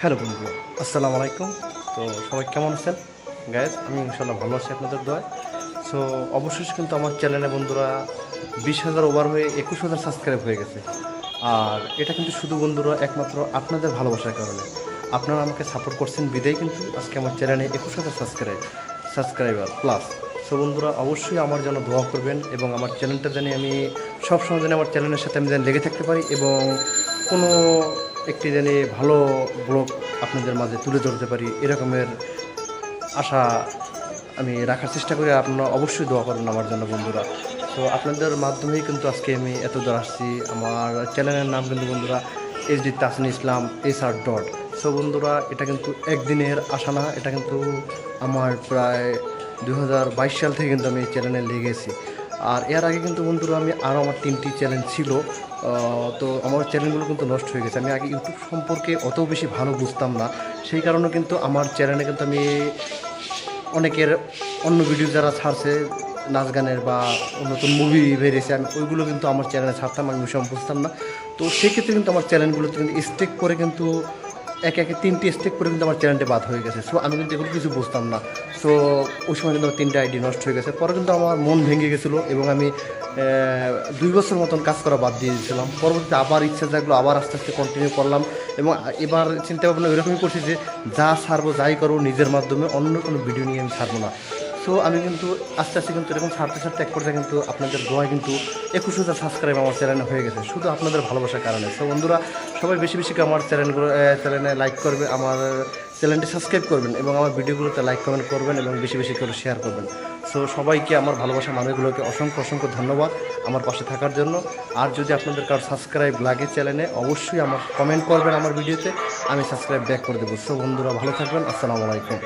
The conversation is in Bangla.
হ্যালো বন্ধুরা, আসসালামু আলাইকুম। তো সবাই কেমন আছেন গাইজ? আমি ইনশাল্লাহ ভালো আছি আপনাদের দোয়ায়। সো অবশেষে কিন্তু আমার চ্যানেলে বন্ধুরা 20,000 ওভার হয়ে 21,000 সাবস্ক্রাইব হয়ে গেছে। আর এটা কিন্তু শুধু বন্ধুরা একমাত্র আপনাদের ভালোবাসার কারণে। আপনারা আমাকে সাপোর্ট করছেন বিদায় কিন্তু আজকে আমার চ্যানেলে 21,000 সাবস্ক্রাইবার প্লাস। সো বন্ধুরা অবশ্যই আমার জন্য দোয়া করবেন এবং আমার চ্যানেলটা জানি আমি সবসময় জানি আমার চ্যানেলের সাথে আমি যেন লেগে থাকতে পারি এবং কোনো একটি জানি ভালো ব্লগ আপনাদের মাঝে তুলে ধরতে পারি এরকমের আশা আমি রাখার চেষ্টা করি। আপনারা অবশ্যই দোয়া করবেন আমার জন্য বন্ধুরা। তো আপনাদের মাধ্যমেই কিন্তু আজকে আমি এত দূর আসছি। আমার চ্যানেলের নাম কিন্তু বন্ধুরা HD তাসনি ইসলাম SR ডট। সো বন্ধুরা এটা কিন্তু একদিনের আশা না, এটা কিন্তু আমার প্রায় 2022 সাল থেকে কিন্তু আমি এই চ্যানেলে লেগেছি। আর এর আগে কিন্তু বন্ধুরা আমি আরও আমার 3টি চ্যানেল ছিল। তো আমার চ্যানেলগুলো কিন্তু নষ্ট হয়ে গেছে। আমি আগে ইউটিউব সম্পর্কে অত বেশি ভালো বুঝতাম না, সেই কারণে কিন্তু আমার চ্যানেলে কিন্তু আমি অনেকের অন্য ভিডিও যারা ছাড়ছে নাচ গানের বা নতুন মুভি বেরিয়েছে আমি ওইগুলো কিন্তু আমার চ্যানেলে ছাড়তাম, আমি ওই বুঝতাম না। তো সেক্ষেত্রে কিন্তু আমার চ্যানেলগুলোতে কিন্তু স্টেক করে কিন্তু একে একে 3টি স্টেক করে কিন্তু আমার চ্যানেলটা বাদ হয়ে গেছে। সো আমি কিন্তু এগুলো কিছু বুঝতাম না। সো ওই সময় কিন্তু আমার 3টে আইডি নষ্ট হয়ে গেছে। পরে কিন্তু আমার মন ভেঙে গেছিলো এবং আমি 2 বছর মতন কাজ করা বাদ দিয়ে দিয়েছিলাম। পরবর্তীতে আবার ইচ্ছা জাগলো, আবার আস্তে আস্তে কন্টিনিউ করলাম এবং এবার চিন্তা ভাবনা এরকমই করছি যে যা ছাড়বো যাই করবো নিজের মাধ্যমে, অন্য কোনো ভিডিও নিয়ে আমি ছাড়বো না। সো আমি কিন্তু আস্তে আস্তে কিন্তু এরকম ছাড়তে ছাড়তে এক পর্যায়ে কিন্তু আপনাদের দোয়ায় কিন্তু 21,000 সাবস্ক্রাইব আমার চ্যানেলে হয়ে গেছে শুধু আপনাদের ভালোবাসার কারণে। সো বন্ধুরা সবাই বেশি বেশি করে আমার চ্যানেলে লাইক করবে, আমার চ্যানেলটি সাবস্ক্রাইব করবেন এবং আমার ভিডিওগুলোতে লাইক কমেন্ট করবেন এবং বেশি বেশি করে শেয়ার করবেন। সো সবাইকে আমার ভালোবাসার মানুষগুলোকে অসংখ্য অসংখ্য ধন্যবাদ আমার পাশে থাকার জন্য। আর যদি আপনাদের কারো সাবস্ক্রাইব লাগে চ্যানেলে অবশ্যই আমার কমেন্ট করবেন আমার ভিডিওতে, আমি সাবস্ক্রাইব ব্যাক করে দেবো। সো বন্ধুরা ভালো থাকবেন, আসসালামু আলাইকুম।